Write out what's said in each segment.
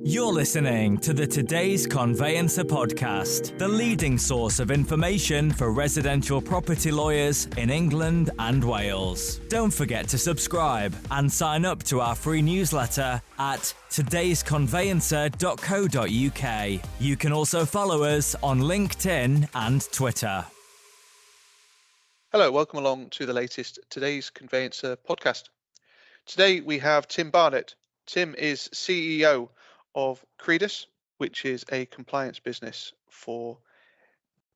You're listening to the Today's Conveyancer podcast, the leading source of information for residential property lawyers in England and Wales. Don't forget to subscribe and sign up to our free newsletter at todaysconveyancer.co.uk. You can also follow us on LinkedIn and Twitter. Hello, welcome along to the latest Today's Conveyancer podcast. Today we have Tim Barnett. Tim is CEO of Credas, which is a compliance business for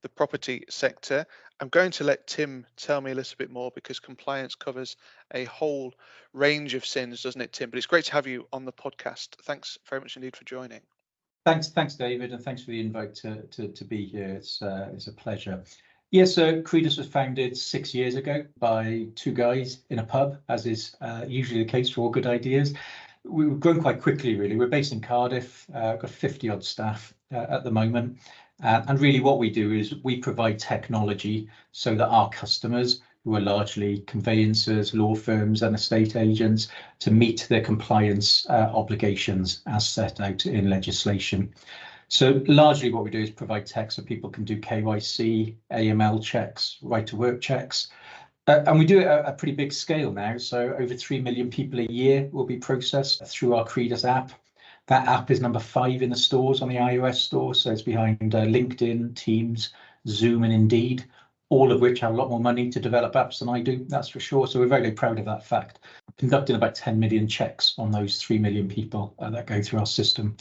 the property sector. I'm going to let Tim tell me a little bit more because compliance covers a whole range of sins, doesn't it, Tim? But it's great to have you on the podcast. Thanks very much indeed for joining. Thanks, David, and thanks for the invite to be here. It's a pleasure. Yes, so Credas was founded 6 years ago by two guys in a pub, as is usually the case for all good ideas. We've grown quite quickly, really. We're based in Cardiff, got 50 odd staff at the moment. And really what we do is we provide technology so that our customers, who are largely conveyancers, law firms and estate agents, to meet their compliance obligations as set out in legislation. So largely what we do is provide tech so people can do KYC, AML checks, right to work checks. And we do it at a pretty big scale now. So over 3 million people a year will be processed through our Credas app. That app is number 5 in the stores on the iOS store. So it's behind LinkedIn, Teams, Zoom and Indeed, all of which have a lot more money to develop apps than I do, that's for sure. So we're very proud of that fact. Conducting about 10 million checks on those 3 million people that go through our system.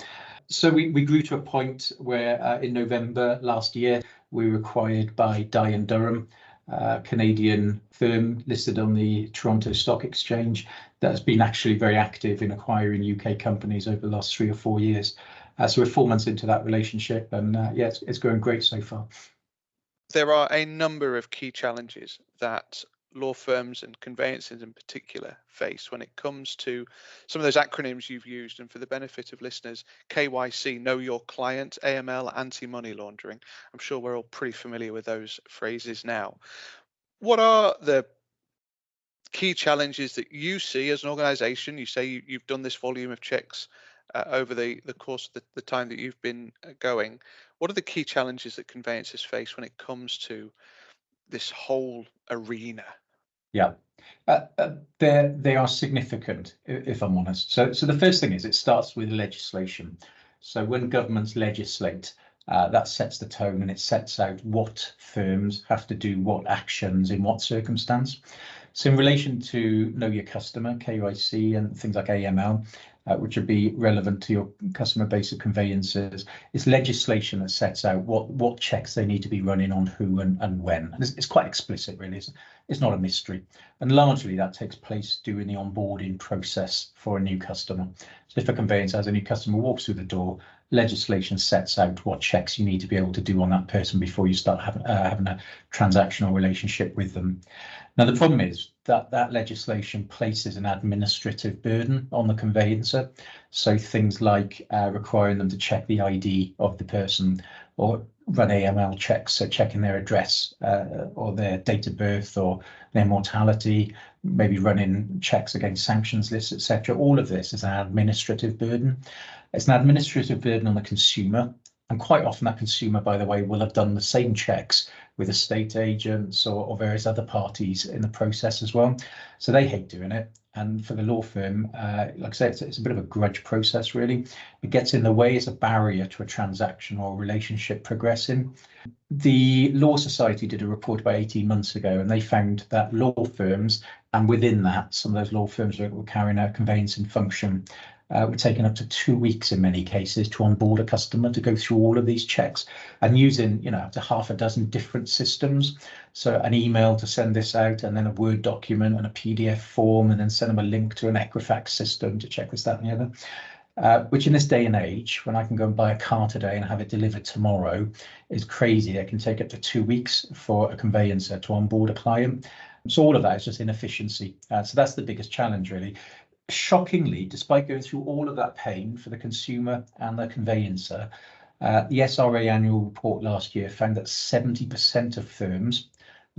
So we grew to a point where in November last year, we were acquired by Dye & Durham, Canadian firm listed on the Toronto Stock Exchange that has been actually very active in acquiring UK companies over the last 3 or 4 years. So we're 4 months into that relationship and it's going great so far. There are a number of key challenges that law firms and conveyancers in particular face when it comes to some of those acronyms you've used, and for the benefit of listeners, KYC, know your client, AML, anti-money laundering. I'm sure we're all pretty familiar with those phrases now. What are the key challenges that you see as an organization? You say you've done this volume of checks over the course of the time that you've been going. What are the key challenges that conveyancers face when it comes to this whole arena? Yeah, they are significant, if I'm honest. So the first thing is it starts with legislation. So when governments legislate, that sets the tone and it sets out what firms have to do, what actions in what circumstance. So in relation to know your customer, KYC and things like AML, which would be relevant to your customer base of conveyancers, it's legislation that sets out what checks they need to be running on who and when. And it's quite explicit, really. It's not a mystery. And largely that takes place during the onboarding process for a new customer. So if a conveyancer has a new customer walks through the door, legislation sets out what checks you need to be able to do on that person before you start having a transactional relationship with them. Now, the problem is that legislation places an administrative burden on the conveyancer. So things like requiring them to check the ID of the person or run AML checks, so checking their address or their date of birth or their mortality, maybe running checks against sanctions lists, etc. All of this is an administrative burden. It's an administrative burden on the consumer. And quite often that consumer, by the way, will have done the same checks with estate agents or various other parties in the process as well. So they hate doing it. And for the law firm, like I say, it's a bit of a grudge process, really. It gets in the way, it's a barrier to a transaction or relationship progressing. The Law Society did a report about 18 months ago, and they found that law firms, and within that, some of those law firms were carrying out a conveyancing function, were taking up to 2 weeks in many cases to onboard a customer to go through all of these checks and using, up to half a dozen different systems. So an email to send this out and then a Word document and a PDF form and then send them a link to an Equifax system to check this, that and the other. Which in this day and age, when I can go and buy a car today and have it delivered tomorrow, is crazy. It can take up to 2 weeks for a conveyancer to onboard a client. So all of that is just inefficiency. So that's the biggest challenge, really. Shockingly, despite going through all of that pain for the consumer and the conveyancer, the SRA annual report last year found that 70% of firms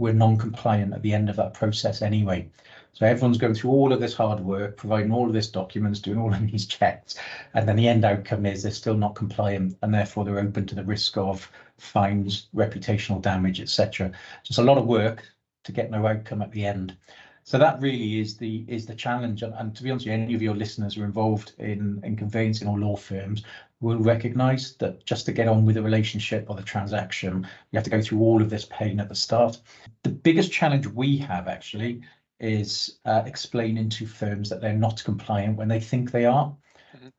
we're non-compliant at the end of that process anyway. So everyone's going through all of this hard work, providing all of this documents, doing all of these checks, and then the end outcome is they're still not compliant, and therefore they're open to the risk of fines, reputational damage, etc. So it's a lot of work to get no outcome at the end. So that really is the challenge. And to be honest with you, any of your listeners who are involved in conveyancing or law firms will recognise that just to get on with the relationship or the transaction, you have to go through all of this pain at the start. The biggest challenge we have actually is explaining to firms that they're not compliant when they think they are.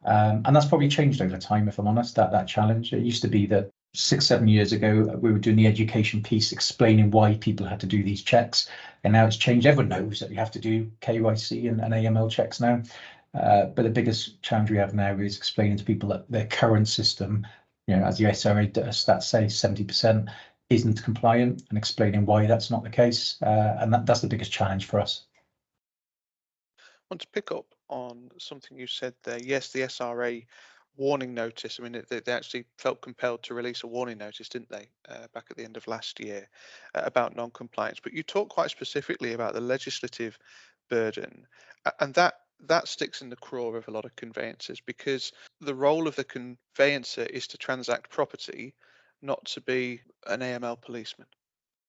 And that's probably changed over time, if I'm honest, that challenge. It used to be that 6-7 years ago, we were doing the education piece explaining why people had to do these checks. And now it's changed. Everyone knows that you have to do KYC and AML checks now. But the biggest challenge we have now is explaining to people that their current system, as the SRA stats say, 70% isn't compliant, and explaining why that's not the case. And that's the biggest challenge for us. I want to pick up on something you said there. Yes, the SRA warning notice. I mean, they actually felt compelled to release a warning notice, didn't they, back at the end of last year about non-compliance. But you talk quite specifically about the legislative burden, and that sticks in the craw of a lot of conveyancers, because the role of the conveyancer is to transact property, not to be an AML policeman.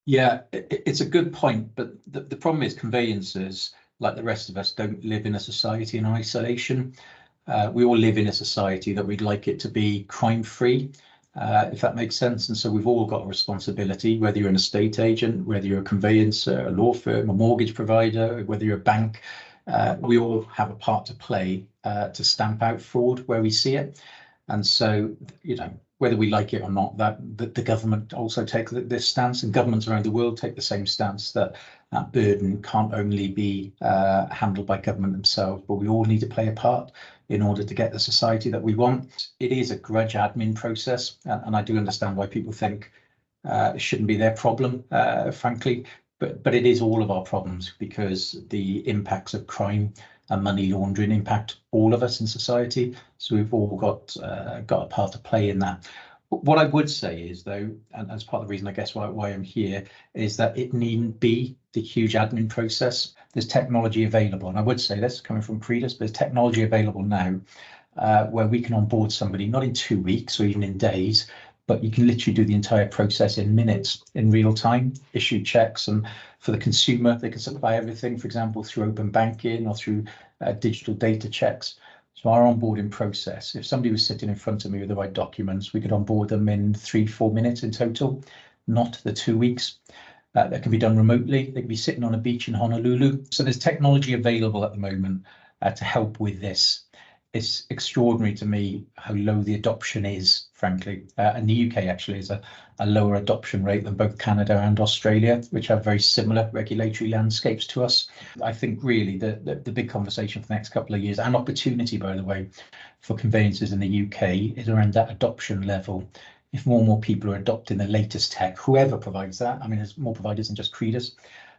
Yeah, it's a good point, but the problem is conveyancers, like the rest of us, don't live in a society in isolation. We all live in a society that we'd like it to be crime-free, if that makes sense. And so we've all got a responsibility, whether you're an estate agent, whether you're a conveyancer, a law firm, a mortgage provider, whether you're a bank. We all have a part to play to stamp out fraud where we see it. And so, whether we like it or not, that the government also takes this stance, and governments around the world take the same stance, that burden can't only be handled by government themselves, but we all need to play a part in order to get the society that we want. It is a grudge admin process, and I do understand why people think it shouldn't be their problem, frankly, but it is all of our problems, because the impacts of crime and money laundering impact all of us in society. So we've all got a part to play in that. What I would say is, though, and that's part of the reason, I guess, why I'm here, is that it needn't be the huge admin process. There's technology available, and I would say this coming from Credas, but there's technology available now where we can onboard somebody, not in 2 weeks or even in days, but you can literally do the entire process in minutes, in real time, issue checks. And for the consumer, they can supply everything, for example, through open banking or through digital data checks. So our onboarding process, if somebody was sitting in front of me with the right documents, we could onboard them in 3-4 minutes in total, not the 2 weeks. That can be done remotely. They can be sitting on a beach in Honolulu. So there's technology available at the moment to help with this. It's extraordinary to me how low the adoption is, frankly. And the UK actually is a lower adoption rate than both Canada and Australia, which have very similar regulatory landscapes to us. I think really the big conversation for the next couple of years, and opportunity, by the way, for conveyancers in the UK, is around that adoption level. If more and more people are adopting the latest tech, whoever provides that, I mean, there's more providers than just Credas,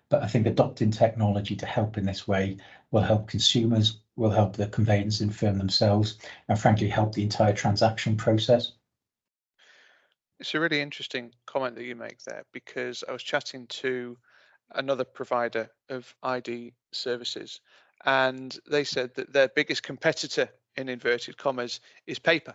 but I think adopting technology to help in this way will help consumers, will help the conveyancing firm themselves, and frankly help the entire transaction process. It's a really interesting comment that you make there, because I was chatting to another provider of ID services, and they said that their biggest competitor, in inverted commas, is paper.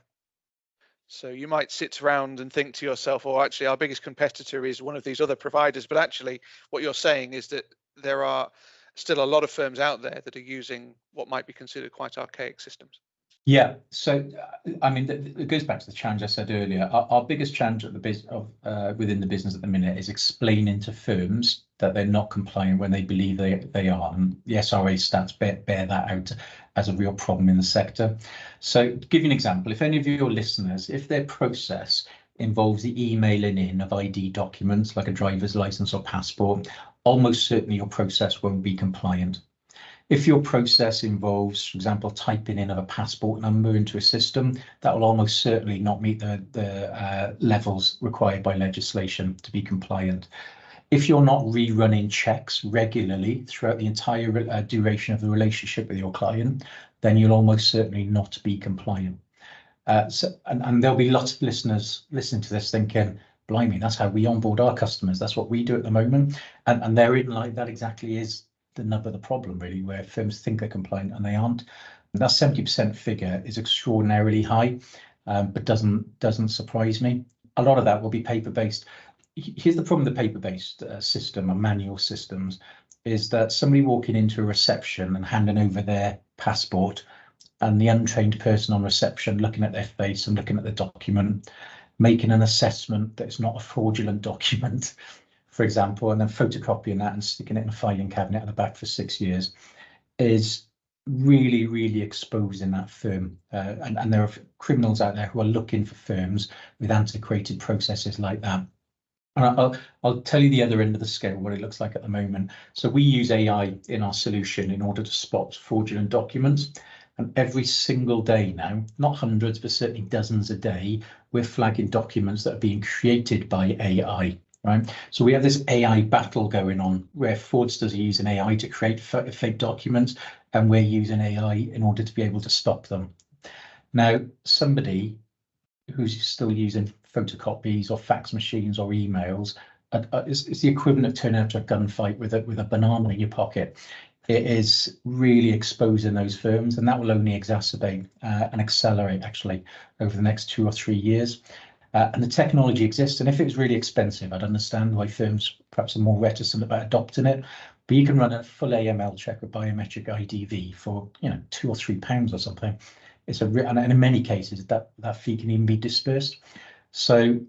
So you might sit around and think to yourself, oh, actually, our biggest competitor is one of these other providers. But actually, what you're saying is that there are still a lot of firms out there that are using what might be considered quite archaic systems. Yeah, so I mean, it goes back to the challenge I said earlier. Our biggest challenge at within the business at the minute is explaining to firms that they're not compliant when they believe they are. And the SRA stats bear that out as a real problem in the sector. So to give you an example, if any of your listeners, if their process involves the emailing in of ID documents like a driver's license or passport, almost certainly your process won't be compliant. If your process involves, for example, typing in of a passport number into a system, that will almost certainly not meet the levels required by legislation to be compliant. If you're not rerunning checks regularly throughout the entire duration of the relationship with your client, then you'll almost certainly not be compliant. And there'll be lots of listeners listening to this thinking, blimey, that's how we onboard our customers. That's what we do at the moment. And therein, like, that exactly is the nub of the problem, really, where firms think they're compliant and they aren't. And that 70% figure is extraordinarily high, but doesn't surprise me. A lot of that will be paper-based. Here's the problem with the paper-based system and manual systems, is that somebody walking into a reception and handing over their passport, and the untrained person on reception looking at their face and looking at the document, making an assessment that it's not a fraudulent document, for example, and then photocopying that and sticking it in a filing cabinet at the back for 6 years, is really, really exposing that firm. And there are criminals out there who are looking for firms with antiquated processes like that. And I'll tell you the other end of the scale, what it looks like at the moment. So we use AI in our solution in order to spot fraudulent documents. And every single day now, not hundreds, but certainly dozens a day, we're flagging documents that are being created by AI, right? So we have this AI battle going on where fraudsters are using AI to create fake documents, and we're using AI in order to be able to stop them. Now, somebody who's still using photocopies or fax machines or emails, it's the equivalent of turning out to a gunfight with a banana in your pocket. It is really exposing those firms, and that will only exacerbate and accelerate actually over the next 2 or 3 years. And the technology exists, and if it was really expensive, I'd understand why firms perhaps are more reticent about adopting it. But you can run a full AML check with biometric IDV for, you know, £2 or £3 or something. And in many cases that fee can even be dispersed. So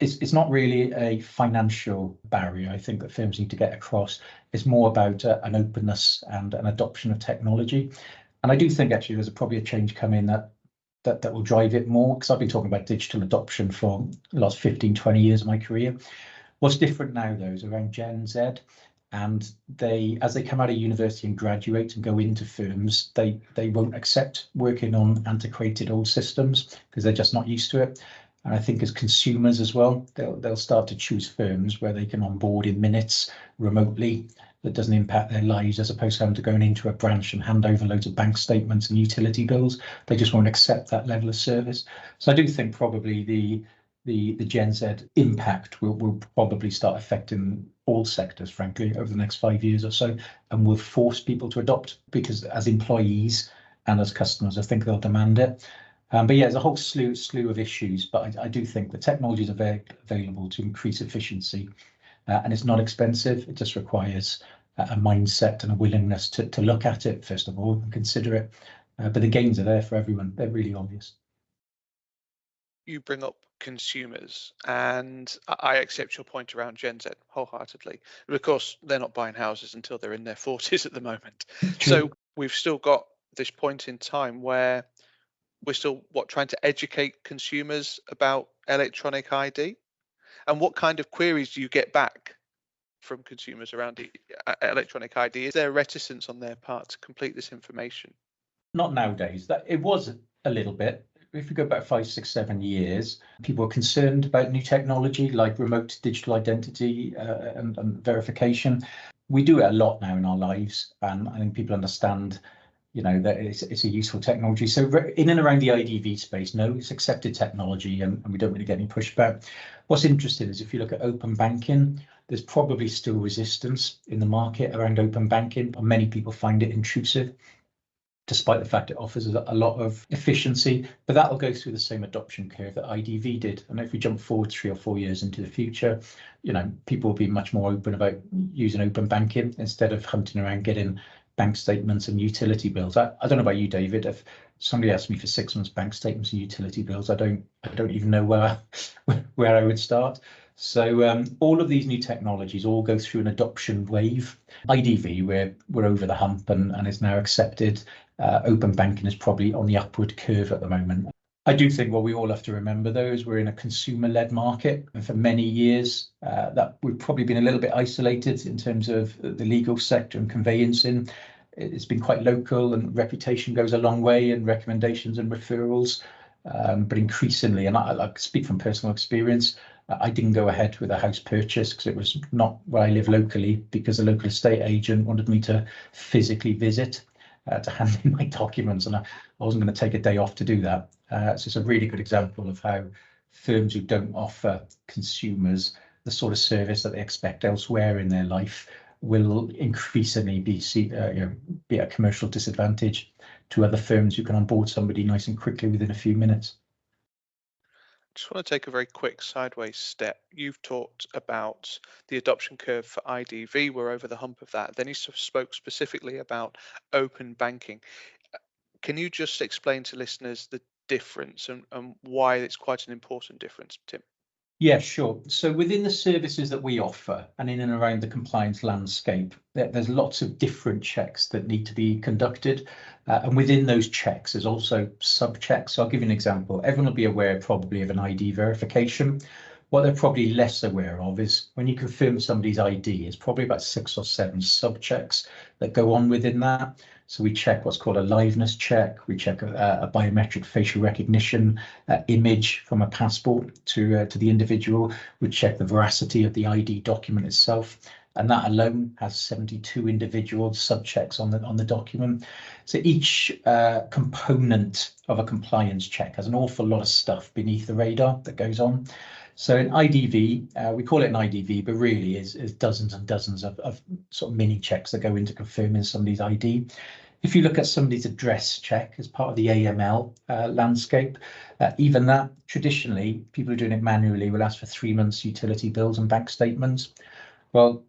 it's not really a financial barrier, I think, that firms need to get across. It's more about an openness and an adoption of technology. And I do think actually there's probably a change coming that will drive it more, because I've been talking about digital adoption for the last 15, 20 years of my career. What's different now, though, is around Gen Z. And as they come out of university and graduate and go into firms, they won't accept working on antiquated old systems because they're just not used to it. And I think as consumers as well, they'll start to choose firms where they can onboard in minutes remotely, that doesn't impact their lives, as opposed to having to go into a branch and hand over loads of bank statements and utility bills. They just won't accept that level of service. So I do think probably the Gen Z impact will probably start affecting all sectors, frankly, over the next 5 years or so, and will force people to adopt, because as employees and as customers, I think they'll demand it. But yeah, there's a whole slew of issues, but I do think the technologies are available to increase efficiency, and it's not expensive. It just requires a mindset and a willingness to look at it, first of all, and consider it. But the gains are there for everyone. They're really obvious. You bring up consumers, and I accept your point around Gen Z wholeheartedly. But of course, they're not buying houses until they're in their 40s at the moment. So we've still got this point in time where we're still trying to educate consumers about electronic ID. And what kind of queries do you get back from consumers around electronic ID? Is there reticence on their part to complete this information? Not nowadays. That it was a little bit. If we go back 5, 6, 7 years, people were concerned about new technology like remote digital identity and verification. We do it a lot now in our lives, and I think people understand, you know, that it's a useful technology. So in and around the IDV space, no, it's accepted technology, and we don't really get any pushback. What's interesting is if you look at open banking, there's probably still resistance in the market around open banking, and many people find it intrusive, despite the fact it offers a lot of efficiency. But that will go through the same adoption curve that IDV did. And if we jump forward 3 or 4 years into the future, you know, people will be much more open about using open banking instead of hunting around getting bank statements and utility bills. I don't know about you, David. If somebody asked me for 6 months bank statements and utility bills, I don't even know where I would start. So all of these new technologies all go through an adoption wave. IDV, we're over the hump and is now accepted. Open banking is probably on the upward curve at the moment. I do think what we all have to remember, though, is we're in a consumer-led market, and for many years that we've probably been a little bit isolated in terms of the legal sector and conveyancing. It's been quite local, and reputation goes a long way, and recommendations and referrals. But increasingly, and I speak from personal experience, I didn't go ahead with a house purchase because it was not where I live locally, because the local estate agent wanted me to physically visit to hand in my documents, and I wasn't going to take a day off to do that. So it's a really good example of how firms who don't offer consumers the sort of service that they expect elsewhere in their life will increasingly be be at a commercial disadvantage to other firms who can onboard somebody nice and quickly within a few minutes. Just want to take a very quick sideways step. You've talked about the adoption curve for IDV. We're over the hump of that. Then you spoke specifically about open banking. Can you just explain to listeners the difference and why it's quite an important difference, Tim? Yeah, sure. So within the services that we offer and in and around the compliance landscape, there's lots of different checks that need to be conducted. And within those checks, there's also sub-checks. So I'll give you an example. Everyone will be aware probably of an ID verification. What they're probably less aware of is when you confirm somebody's ID, it's probably about 6 or 7 sub-checks that go on within that. So we check what's called a liveness check. We check a biometric facial recognition image from a passport to the individual. We check the veracity of the ID document itself. And that alone has 72 individual sub-checks on the document. So each component of a compliance check has an awful lot of stuff beneath the radar that goes on. So in IDV, we call it an IDV, but really is dozens and dozens of sort of mini checks that go into confirming somebody's ID. If you look at somebody's address check as part of the AML landscape, even that, traditionally, people who are doing it manually will ask for 3 months utility bills and bank statements. Well,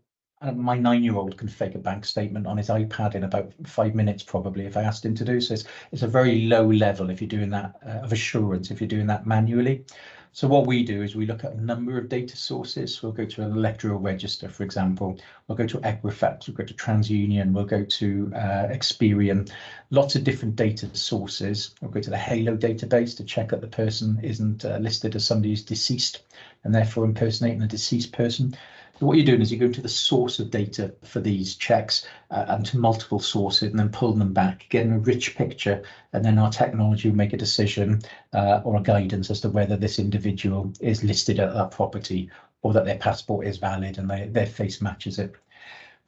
my 9-year-old can fake a bank statement on his iPad in about 5 minutes, probably, if I asked him to do so. It's a very low level if you're doing that of assurance, if you're doing that manually. So what we do is we look at a number of data sources. We'll go to an electoral register, for example. We'll go to Equifax, we'll go to TransUnion, we'll go to Experian, lots of different data sources. We'll go to the Halo database to check that the person isn't listed as somebody who's deceased and therefore impersonating a deceased person. So what you're doing is you go to the source of data for these checks and to multiple sources and then pull them back, getting a rich picture, and then our technology will make a decision or a guidance as to whether this individual is listed at that property or that their passport is valid and their face matches it.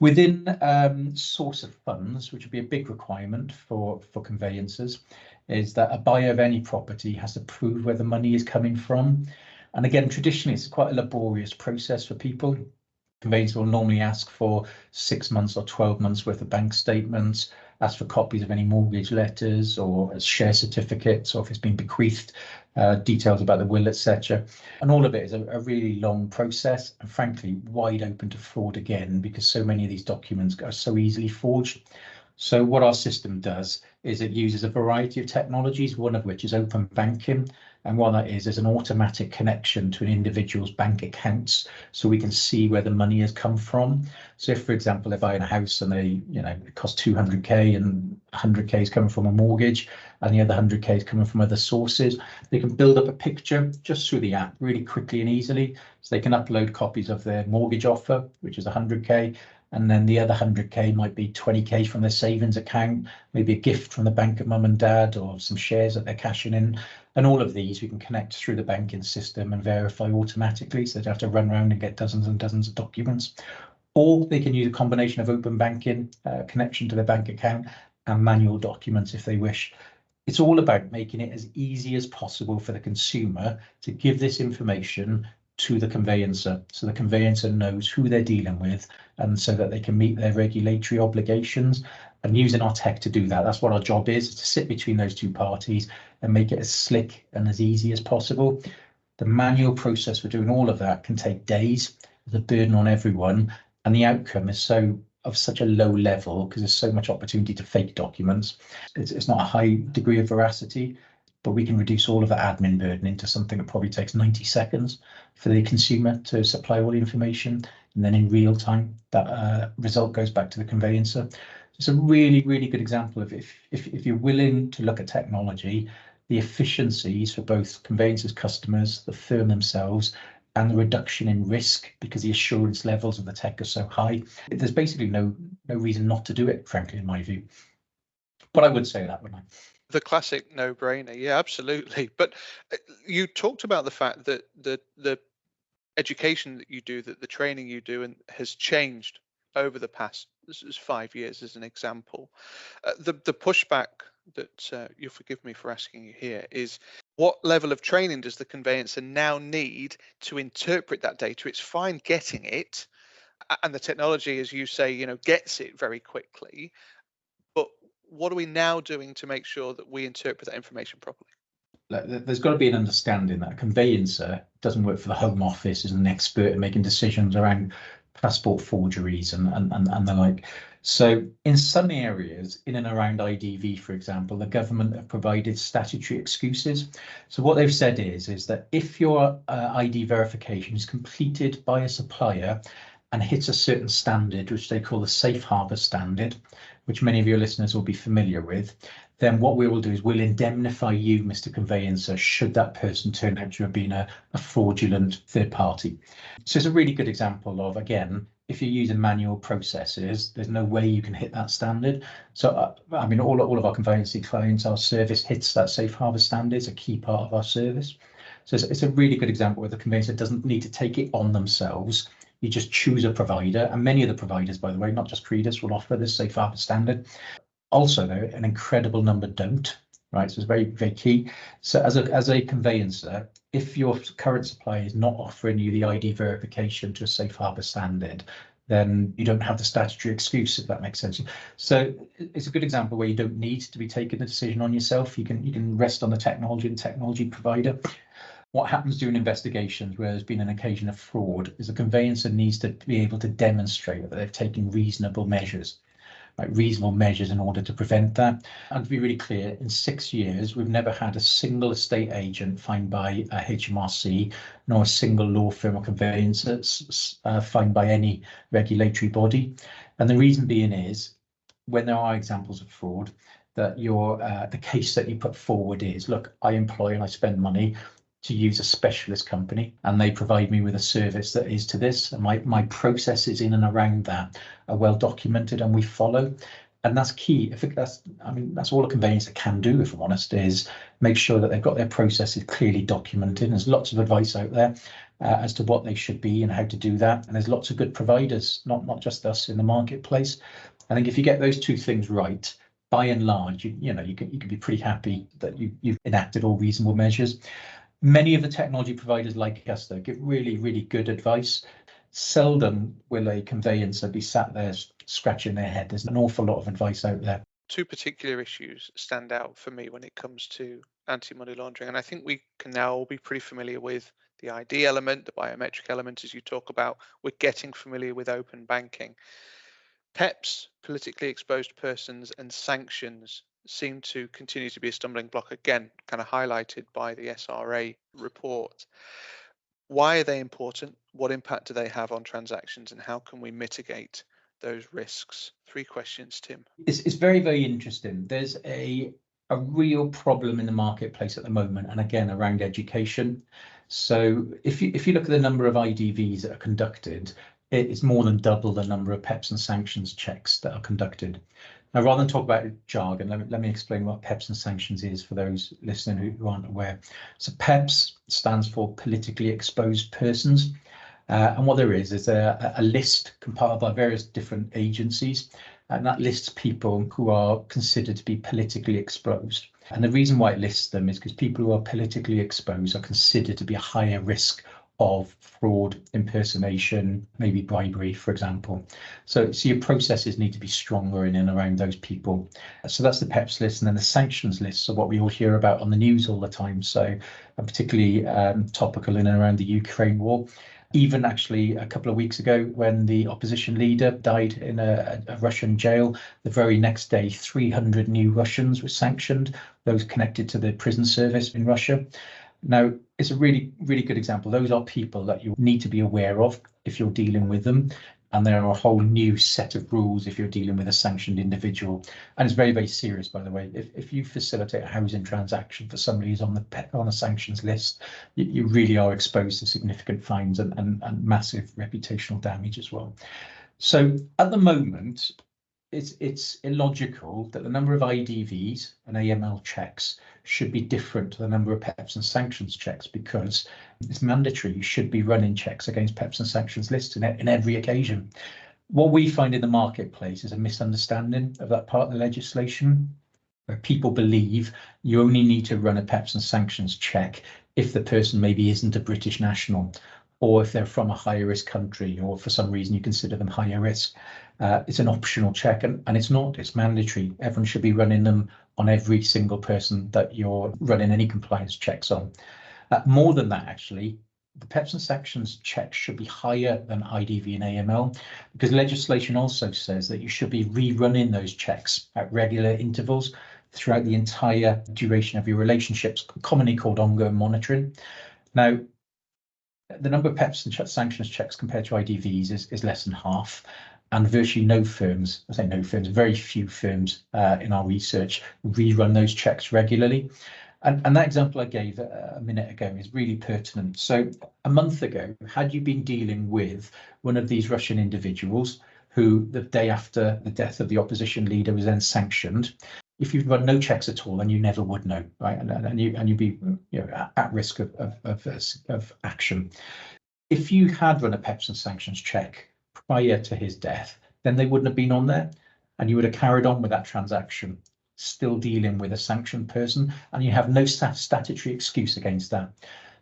Within source of funds, which would be a big requirement for conveyancers, is that a buyer of any property has to prove where the money is coming from. And again, traditionally, it's quite a laborious process for people. Conveyancer will normally ask for 6 months or 12 months worth of bank statements, ask for copies of any mortgage letters or share certificates, or if it's been bequeathed, details about the will, etc. And all of it is a really long process and frankly wide open to fraud again, because so many of these documents are so easily forged. So what our system does is it uses a variety of technologies, one of which is open banking. And what that is an automatic connection to an individual's bank accounts, so we can see where the money has come from. So if, for example, they're buying a house and it costs 200k and 100k is coming from a mortgage and the other 100k is coming from other sources, they can build up a picture just through the app really quickly and easily. So they can upload copies of their mortgage offer, which is 100k. And then the other 100k might be 20k from their savings account, maybe a gift from the bank of mum and dad, or some shares that they're cashing in. And all of these we can connect through the banking system and verify automatically, so they don't have to run around and get dozens and dozens of documents. Or they can use a combination of open banking, connection to their bank account, and manual documents if they wish. It's all about making it as easy as possible for the consumer to give this information to the conveyancer, so the conveyancer knows who they're dealing with, and so that they can meet their regulatory obligations. And using our tech to do that, that's what our job is to sit between those two parties and make it as slick and as easy as possible. The manual process for doing all of that can take days, the burden on everyone, and the outcome is of such a low level because there's so much opportunity to fake documents. It's not a high degree of veracity, but we can reduce all of the admin burden into something that probably takes 90 seconds for the consumer to supply all the information. And then in real time, that result goes back to the conveyancer. It's a really, really good example of if you're willing to look at technology, the efficiencies for both conveyancers, customers, the firm themselves, and the reduction in risk because the assurance levels of the tech are so high. There's basically no reason not to do it, frankly, in my view. But I would say that, wouldn't I? The classic no-brainer. Yeah, absolutely. But you talked about the fact that the education that you do, that the training you do, and has changed over the past 5 years, as an example. The pushback that you'll forgive me for asking you here is What level of training does the conveyancer now need to interpret that data? It's fine getting it, and the technology, as you say, gets it very quickly. But what are we now doing to make sure that we interpret that information properly? There's got to be an understanding that a conveyancer doesn't work for the Home Office as an expert in making decisions around passport forgeries and the like. So in some areas, in and around IDV, for example, the government have provided statutory excuses. So what they've said is that if your ID verification is completed by a supplier and hits a certain standard, which they call the safe harbour standard, which many of your listeners will be familiar with, then what we will do is we'll indemnify you, Mr. Conveyancer, should that person turn out to have been a fraudulent third party. So it's a really good example of, again, if you're using manual processes, there's no way you can hit that standard. So, I mean, all of our conveyancing clients, our service hits that safe harbour standard. It's a key part of our service. So it's a really good example where the conveyancer doesn't need to take it on themselves. You just choose a provider, and many of the providers, by the way, not just Credas, will offer this safe harbour standard. Also, though, an incredible number don't, right? So it's very, very key. So as a conveyancer, if your current supplier is not offering you the ID verification to a safe harbour standard, then you don't have the statutory excuse, if that makes sense. So it's a good example where you don't need to be taking the decision on yourself. You can rest on the technology and technology provider. What happens during investigations where there's been an occasion of fraud is the conveyancer needs to be able to demonstrate that they've taken reasonable measures. Reasonable measures in order to prevent that. And to be really clear, in 6 years, we've never had a single estate agent fined by a HMRC, nor a single law firm or conveyancer fined by any regulatory body. And the reason being is, when there are examples of fraud, that the case that you put forward is, look, I employ and I spend money to use a specialist company, and they provide me with a service that is to this, and my processes in and around that are well documented and we follow. And that's key. I think that's all a conveyancer can do, if I'm honest, is make sure that they've got their processes clearly documented. There's lots of advice out there as to what they should be and how to do that. And there's lots of good providers, not just us in the marketplace. I think if you get those two things right, by and large, you can be pretty happy that you've enacted all reasonable measures. Many of the technology providers like us, though, give really, really good advice. Seldom will a conveyancer be sat there scratching their head. There's an awful lot of advice out there. Two particular issues stand out for me when it comes to anti-money laundering, and I think we can now all be pretty familiar with the ID element, the biometric element, as you talk about. We're getting familiar with open banking. PEPs, politically exposed persons, and sanctions seem to continue to be a stumbling block, again, kind of highlighted by the SRA report. Why are they important? What impact do they have on transactions, and how can we mitigate those risks? 3 questions, Tim. It's very, very interesting. There's a real problem in the marketplace at the moment, and again, around education. So if you look at the number of IDVs that are conducted, it's more than double the number of PEPs and sanctions checks that are conducted. Now, rather than talk about jargon, let me explain what PEPs and sanctions is for those listening who aren't aware. So PEPs stands for politically exposed persons. And what there is a list compiled by various different agencies, and that lists people who are considered to be politically exposed. And the reason why it lists them is because people who are politically exposed are considered to be a higher risk of fraud, impersonation, maybe bribery, for example. So your processes need to be stronger in and around those people. So that's the PEPs list, and then the sanctions list. So what we all hear about on the news all the time. So particularly topical in and around the Ukraine war. Even actually a couple of weeks ago, when the opposition leader died in a Russian jail, the very next day, 300 new Russians were sanctioned, those connected to the prison service in Russia. Now, it's a really, really good example. Those are people that you need to be aware of if you're dealing with them. And there are a whole new set of rules if you're dealing with a sanctioned individual. And it's very, very serious, by the way. If you facilitate a housing transaction for somebody who's on a sanctions list, you really are exposed to significant fines and massive reputational damage as well. So at the moment, it's illogical that the number of IDVs and AML checks should be different to the number of PEPs and sanctions checks, because it's mandatory. You should be running checks against PEPs and sanctions lists in every occasion. What we find in the marketplace is a misunderstanding of that part of the legislation. where people believe you only need to run a PEPs and sanctions check if the person maybe isn't a British national, or if they're from a higher risk country, or for some reason you consider them higher risk. It's an optional check, and it's not, it's mandatory. Everyone should be running them on every single person that you're running any compliance checks on. More than that, actually, the PEPs and sanctions checks should be higher than IDV and AML, because legislation also says that you should be rerunning those checks at regular intervals throughout the entire duration of your relationships, commonly called ongoing monitoring. Now, the number of PEPs and sanctions checks compared to IDVs is less than half, and virtually no firms, I say no firms, very few firms in our research rerun those checks regularly. And that example I gave a minute ago is really pertinent. So a month ago, had you been dealing with one of these Russian individuals who the day after the death of the opposition leader was then sanctioned, if you've run no checks at all, then you never would know, right? And you'd be at risk of action. If you had run a PEPs and sanctions check prior to his death, then they wouldn't have been on there, and you would have carried on with that transaction, still dealing with a sanctioned person, and you have no statutory excuse against that.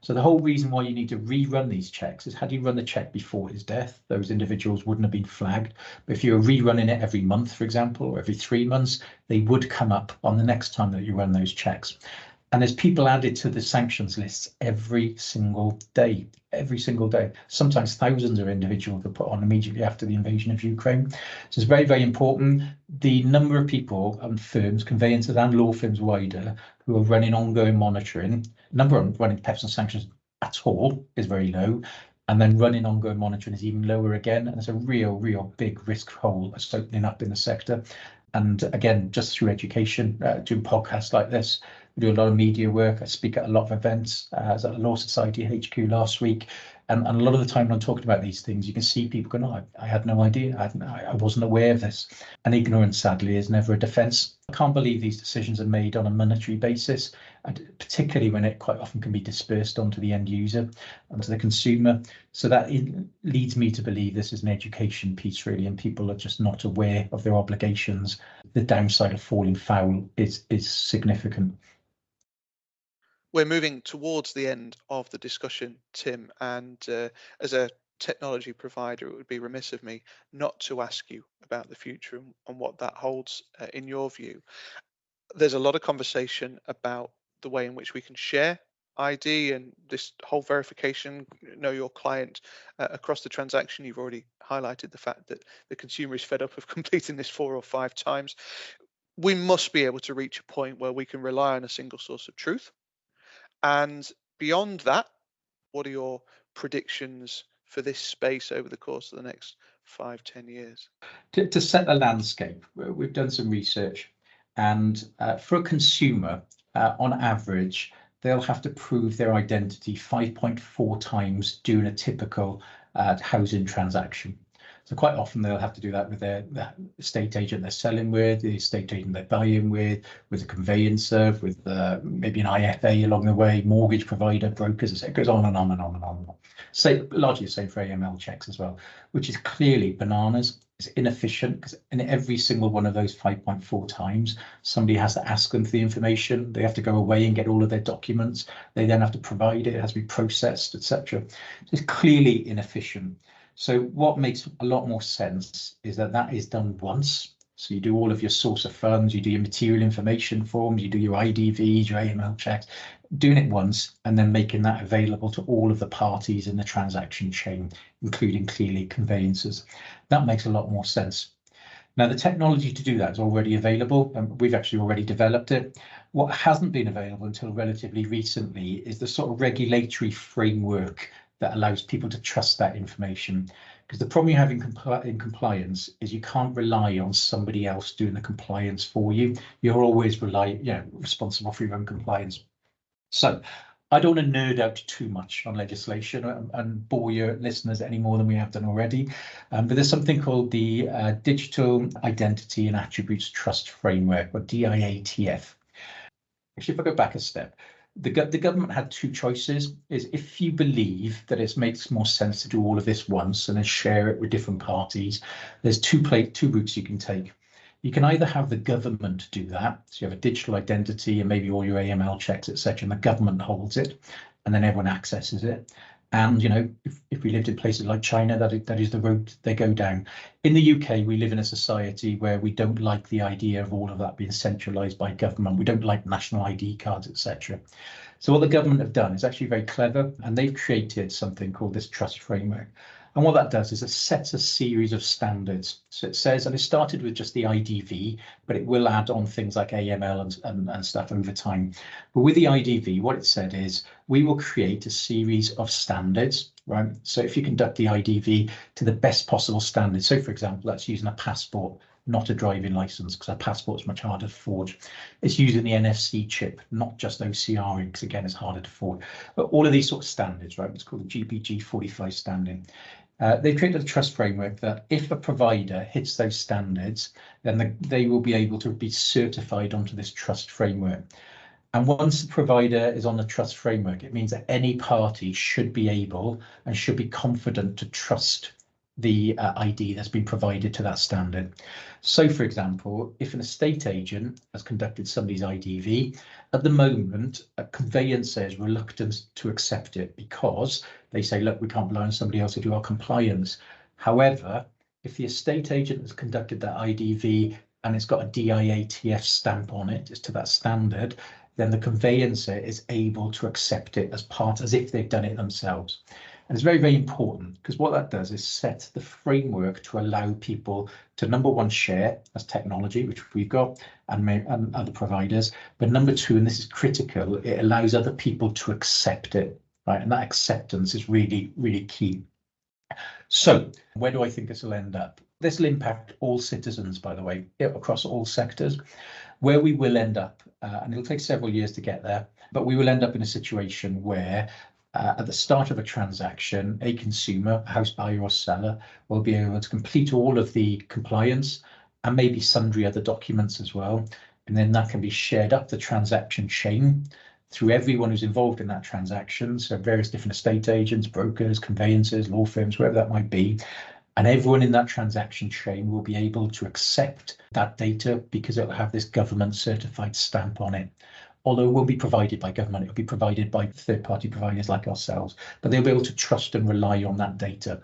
So the whole reason why you need to rerun these checks is, had you run the check before his death, those individuals wouldn't have been flagged. But if you were rerunning it every month, for example, or every 3 months, they would come up on the next time that you run those checks. And there's people added to the sanctions lists every single day, Sometimes thousands of individuals are put on immediately after the invasion of Ukraine. So it's very, very important. The number of people and firms, conveyancers and law firms wider, who are running ongoing monitoring, number of running PEPs and sanctions at all is very low. And then running ongoing monitoring is even lower again. And it's a real big risk hole that's opening up in the sector. And again, just through education, doing podcasts like this, we do a lot of media work. I speak at a lot of events. I was at the Law Society HQ last week, and a lot of the time when I'm talking about these things, you can see people going, "Oh, I had no idea. I wasn't aware of this." And ignorance, sadly, is never a defence. I can't believe these decisions are made on a monetary basis, and particularly when it quite often can be dispersed onto the end user, onto the consumer. So that leads me to believe this is an education piece, really, and people are just not aware of their obligations. The downside of falling foul is significant. We're moving towards the end of the discussion, Tim, and as a technology provider, it would be remiss of me not to ask you about the future and what that holds in your view. There's a lot of conversation about the way in which we can share ID and this whole verification, know your client across the transaction. You've already highlighted the fact that the consumer is fed up of completing this 4 or 5 times. We must be able to reach a point where we can rely on a single source of truth. And beyond that, what are your predictions for this space over the course of the next 5-10 years? To set the landscape, we've done some research, and for a consumer, on average, they'll have to prove their identity 5.4 times during a typical housing transaction. So quite often they'll have to do that with the estate agent they're selling with, the estate agent they're buying with a conveyancer, with maybe an IFA along the way, mortgage provider, brokers. It goes on and on and on and on. So largely the same for AML checks as well, which is clearly bananas. It's inefficient because in every single one of those 5.4 times, somebody has to ask them for the information. They have to go away and get all of their documents. They then have to provide it. It has to be processed, etc. It's clearly inefficient. So what makes a lot more sense is that is done once. So you do all of your source of funds, you do your material information forms, you do your IDVs, your AML checks, doing it once and then making that available to all of the parties in the transaction chain, including clearly conveyancers. That makes a lot more sense. Now, the technology to do that is already available, and we've actually already developed it. What hasn't been available until relatively recently is the sort of regulatory framework that allows people to trust that information. Because the problem you have in compliance is you can't rely on somebody else doing the compliance for you. You're always responsible for your own compliance. So I don't want to nerd out too much on legislation and bore your listeners any more than we have done already. But there's something called the Digital Identity and Attributes Trust Framework, or DIATF. Actually, if I go back a step, the government had 2 choices. Is if you believe that it makes more sense to do all of this once and then share it with different parties, there's two routes you can take. You can either have the government do that, so you have a digital identity and maybe all your AML checks, etc., and the government holds it, and then everyone accesses it. And if we lived in places like China, that is the route they go down. In the UK, we live in a society where we don't like the idea of all of that being centralised by government. We don't like national ID cards, etc. So what the government have done is actually very clever, and they've created something called this trust framework. And what that does is it sets a series of standards. So it says, and it started with just the IDV, but it will add on things like AML and stuff over time. But with the IDV, what it said is, we will create a series of standards, right? So if you conduct the IDV to the best possible standard, so for example, that's using a passport, not a driving license, because a passport is much harder to forge. It's using the NFC chip, not just OCR, because again, it's harder to forge. But all of these sort of standards, right? It's called the GPG 45 standing. They've created a trust framework that if a provider hits those standards, then they will be able to be certified onto this trust framework. And once the provider is on the trust framework, it means that any party should be able and should be confident to trust the ID that's been provided to that standard. So, for example, if an estate agent has conducted somebody's IDV, at the moment, a conveyancer is reluctant to accept it because they say, look, we can't rely on somebody else to do our compliance. However, if the estate agent has conducted that IDV and it's got a DIATF stamp on it, it's to that standard, then the conveyancer is able to accept it as if they've done it themselves. And it's very, very important, because what that does is set the framework to allow people to, number one, share as technology, which we've got, and other providers. But number two, and this is critical, it allows other people to accept it, right? And that acceptance is really, really key. So where do I think this will end up? This will impact all citizens, by the way, across all sectors. Where we will end up, and it'll take several years to get there, but we will end up in a situation where at the start of a transaction, a consumer, a house buyer or seller, will be able to complete all of the compliance and maybe sundry other documents as well. And then that can be shared up the transaction chain through everyone who's involved in that transaction. So various different estate agents, brokers, conveyancers, law firms, wherever that might be. And everyone in that transaction chain will be able to accept that data because it will have this government certified stamp on it. Although it won't be provided by government, it'll be provided by third-party providers like ourselves, but they'll be able to trust and rely on that data.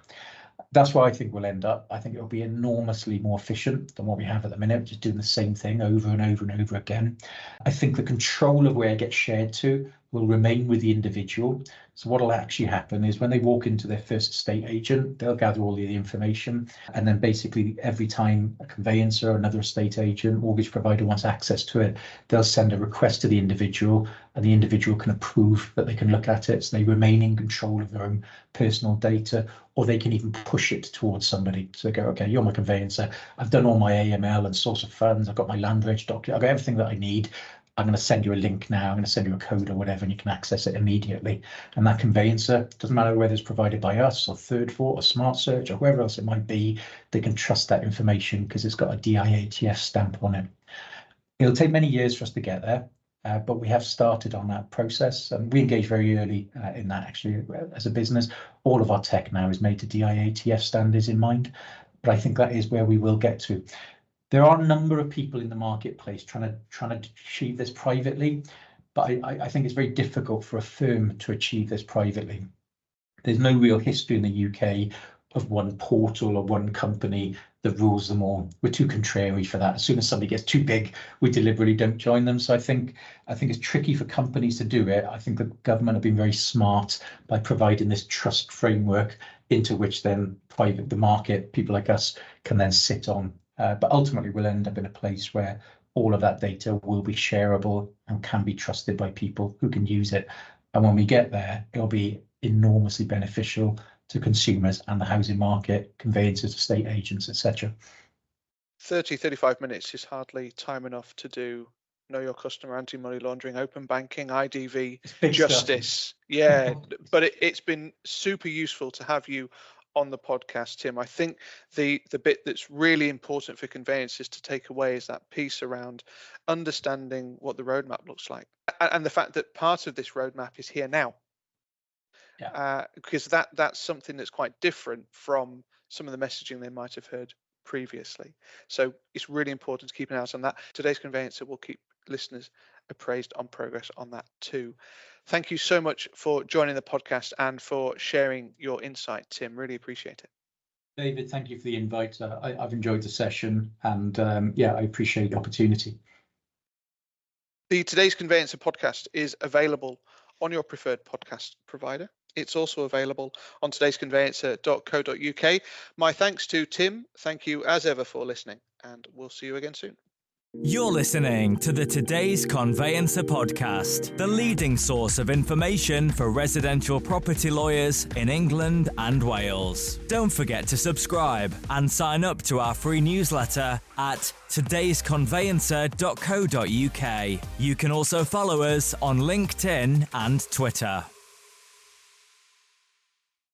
That's where I think we'll end up. I think it'll be enormously more efficient than what we have at the minute, just doing the same thing over and over and over again. I think the control of where it gets shared to will remain with the individual. So what will actually happen is when they walk into their first estate agent, they'll gather all the information. And then basically every time a conveyancer or another estate agent, mortgage provider wants access to it, they'll send a request to the individual and the individual can approve that they can look at it. So they remain in control of their own personal data, or they can even push it towards somebody. So they go, okay, you're my conveyancer. I've done all my AML and source of funds. I've got my land reg document. I've got everything that I need. I'm going to send you a link now, I'm going to send you a code or whatever, and you can access it immediately. And that conveyancer, doesn't matter whether it's provided by us or Third Fort or Smart Search or whoever else it might be, they can trust that information because it's got a DIATF stamp on it. It'll take many years for us to get there, but we have started on that process, and we engage very early in that actually as a business. All of our tech now is made to DIATF standards in mind, but I think that is where we will get to. There are a number of people in the marketplace trying to achieve this privately, but I think it's very difficult for a firm to achieve this privately. There's no real history in the UK of one portal or one company that rules them all. We're too contrary for that. As soon as somebody gets too big, we deliberately don't join them. So I think it's tricky for companies to do it. I think the government have been very smart by providing this trust framework into which then the market, people like us, can then sit on. But ultimately, we'll end up in a place where all of that data will be shareable and can be trusted by people who can use it. And when we get there, it'll be enormously beneficial to consumers and the housing market, conveyancers, estate agents, etc. 35 minutes is hardly time enough to do know your customer, anti-money laundering, open banking, IDV, justice. Stuff. Yeah, but it's been super useful to have you on the podcast, Tim. I think the bit that's really important for conveyancers to take away is that piece around understanding what the roadmap looks like, and the fact that part of this roadmap is here now. Yeah. Because that's something that's quite different from some of the messaging they might have heard previously. So it's really important to keep an eye on that. Today's Conveyancer will keep listeners appraised on progress on that too. Thank you so much for joining the podcast and for sharing your insight, Tim. Really appreciate it. David, thank you for the invite. I've enjoyed the session, and I appreciate the opportunity. The Today's Conveyancer podcast is available on your preferred podcast provider. It's also available on todaysconveyancer.co.uk. My thanks to Tim. Thank you as ever for listening, and we'll see you again soon. You're listening to the Today's Conveyancer podcast, the leading source of information for residential property lawyers in England and Wales. Don't forget to subscribe and sign up to our free newsletter at todaysconveyancer.co.uk. You can also follow us on LinkedIn and Twitter.